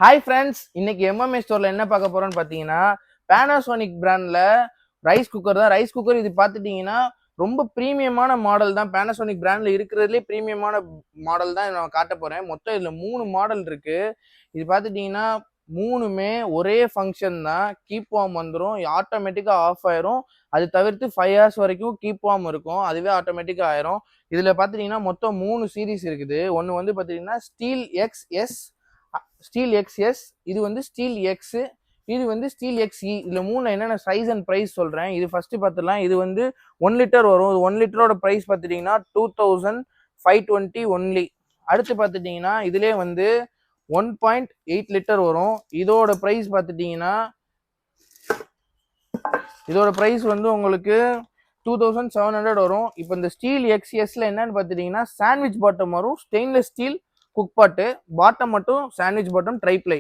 Hi friends, இன்னைக்கு MMA ஸ்டோர்ல என்ன பார்க்க போறோம்னு பார்த்தீங்கன்னா, பேனாசோனிக் பிராண்ட்ல ரைஸ் குக்கர் தான். ரைஸ் குக்கர் இது பார்த்துட்டீங்கன்னா ரொம்ப ப்ரீமியமான மாடல் தான். பேனாசோனிக் பிராண்ட்ல இருக்கிறதுலே ப்ரீமியமான மாடல் தான் நான் காட்ட போறேன். மொத்தம் இதுல 3 மாடல் இருக்கு. இது பார்த்துட்டீங்கன்னா மூணுமே ஒரே ஃபங்க்ஷன் தான். கீப் வார்ம் வந்துடும், ஆட்டோமேட்டிக்கா ஆஃப் ஆயிரும். அது தவிர்த்து 5 hours வரைக்கும் கீப் வார்ம் இருக்கும், அதுவே ஆட்டோமேட்டிக்கா ஆயிரும். இதுல பார்த்துட்டீங்கன்னா மொத்தம் 3 சீரீஸ் இருக்குது. ஒன்று வந்து பார்த்தீங்கன்னா ஸ்டீல் எக்ஸ்எஸ், இது வந்து ஸ்டீல் எக்ஸ், இது வந்து ஸ்டீல் எக்ஸ்இ. இதுல மூணு என்னென்ன சைஸ் அண்ட் ப்ரைஸ் சொல்றேன். இது ஃபர்ஸ்ட் பார்த்துடலாம். இது வந்து 1 லிட்டர் வரும். 1 லிட்டரோட ப்ரைஸ் பார்த்துட்டீங்கன்னா 2520 ஒன்லி. அடுத்து பார்த்துட்டீங்கன்னா இதுலேயே வந்து 1.8 லிட்டர் வரும். இதோட ப்ரைஸ் பார்த்துட்டீங்கன்னா வந்து உங்களுக்கு 2700 வரும். இப்போ இந்த ஸ்டீல் எக்ஸ்எஸ்ல என்னன்னு பார்த்துட்டீங்கன்னா சாண்ட்விச் பாட்டம் வரும், ஸ்டெயின்லெஸ் ஸ்டீல் குக் பாட்டு, பாட்டம் மட்டும் சாண்ட்விச் பாட்டம் ட்ரைப்ளை.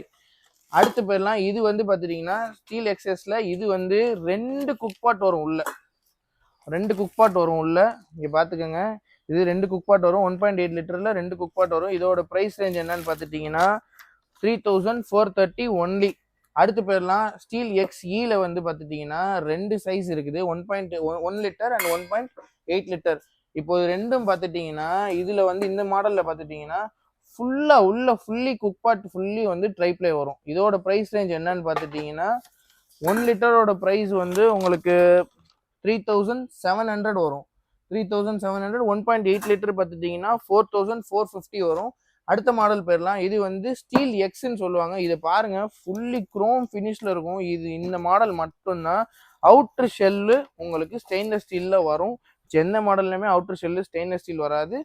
அடுத்து போயிடலாம். இது வந்து பார்த்துட்டீங்கன்னா ஸ்டீல் எக்ஸஸ்ல இது வந்து 2 குக் பாட் வரும் உள்ள, 2 குக் பாட் வரும் உள்ள. இங்கே பார்த்துக்கோங்க, இது 2 குக் பாட் வரும். 1.8 லிட்டரில் 2 குக் பாட் வரும். இதோட ப்ரைஸ் ரேஞ்ச் என்னன்னு பார்த்துட்டிங்கன்னா 3430 ஒன்லி. அடுத்து போயிடலாம். ஸ்டீல் எக்ஸ்இல வந்து பார்த்துட்டிங்கன்னா 2 சைஸ் இருக்குது, 1.1 லிட்டர் அண்ட் 1.8 லிட்டர். இப்போ இது ரெண்டும் பார்த்துட்டிங்கன்னா இதில் வந்து இந்த மாடலில் பார்த்துட்டிங்கன்னா ஃபுல்லி குக் பாட் ஃபுல்லி வந்து ட்ரைப்ளே வரும். இதோட ப்ரைஸ் ரேஞ்ச் என்னன்னு பார்த்துட்டிங்கன்னா 1 லிட்டரோட ப்ரைஸ் வந்து உங்களுக்கு 3700 வரும். 3700. 1.8 லிட்டர் பார்த்துட்டிங்கன்னா 4450 வரும். அடுத்த மாடல் போயிடலாம். இது வந்து ஸ்டீல் எக்ஸ்ன்னு சொல்லுவாங்க. இதை பாருங்க, ஃபுல்லி குரோம் ஃபினிஷ்ல இருக்கும். இது இந்த மாடல் மட்டும்தான். அவுட்டர் ஷெல்லு உங்களுக்கு ஸ்டெயின்லெஸ் ஸ்டீல்ல வரும். எந்த மாடல்லையுமே அவுட்டர் ஷெல்லு ஸ்டெயின்லெஸ் ஸ்டீல் வராது.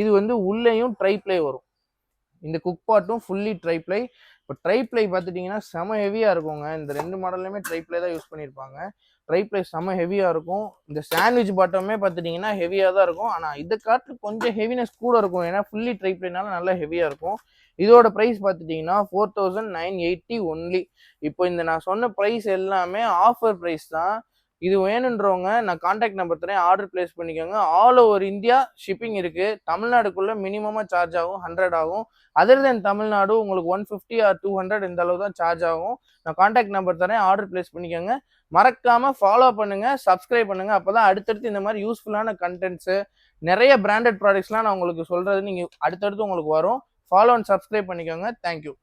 இது வந்து உள்ளேயும் ட்ரைப்ளே வரும். இந்த குக் பாட்டும் ஃபுல்லி ட்ரைப்ளை. இப்போ ட்ரைப்ளை பார்த்துட்டிங்கன்னா செம ஹெவியாக இருக்குங்க. இந்த 2 மாடல்லையுமே ட்ரைப்ளை தான் யூஸ் பண்ணியிருப்பாங்க. ட்ரைப்ளை செம ஹெவியாக இருக்கும். இந்த சாண்ட்விச் பாட்டமே பார்த்துட்டிங்கன்னா ஹெவியாக தான் இருக்கும். ஆனால் இதை காட்டு கொஞ்சம் ஹெவினஸ் கூட இருக்கும், ஏன்னா ஃபுல்லி ட்ரைப்ளைனால நல்லா ஹெவியாக இருக்கும். இதோட ப்ரைஸ் பார்த்துட்டிங்கன்னா 4980 ஒன்லி. இப்போ இந்த நான் சொன்ன ப்ரைஸ் எல்லாமே ஆஃபர் ப்ரைஸ் தான். இது வேணுன்றவங்க நான் கான்டாக்ட் நம்பர் தரேன், ஆர்டர் பிளேஸ் பண்ணிக்கோங்க. ஆல் ஓவர் இந்தியா ஷிப்பிங் இருக்கு. தமிழ்நாடுக்குள்ள மினிமமா சார்ஜ் ஆகும் 100 ஆகும். அதர் தென் தமிழ்நாடு உங்களுக்கு 150 ஆர் 200 இந்த அளவு தான் சார்ஜ் ஆகும். நான் கான்டாக்ட் நம்பர் தரேன், ஆர்டர் பிளேஸ் பண்ணிக்கோங்க. மறக்காம ஃபாலோ பண்ணுங்க, சப்ஸ்கிரைப் பண்ணுங்க. அப்பதான் அடுத்தடுத்து இந்த மாதிரி யூஸ்ஃபுல்லான கண்டென்ட்ஸ், நிறைய பிராண்டட் ப்ராடக்ட்ஸ்லாம் நான் உங்களுக்கு சொல்றது நீங்க அடுத்தடுத்து உங்களுக்கு வரும். ஃபாலோ அண்ட் சப்ஸ்கிரைப் பண்ணிக்கோங்க. தேங்க்யூ.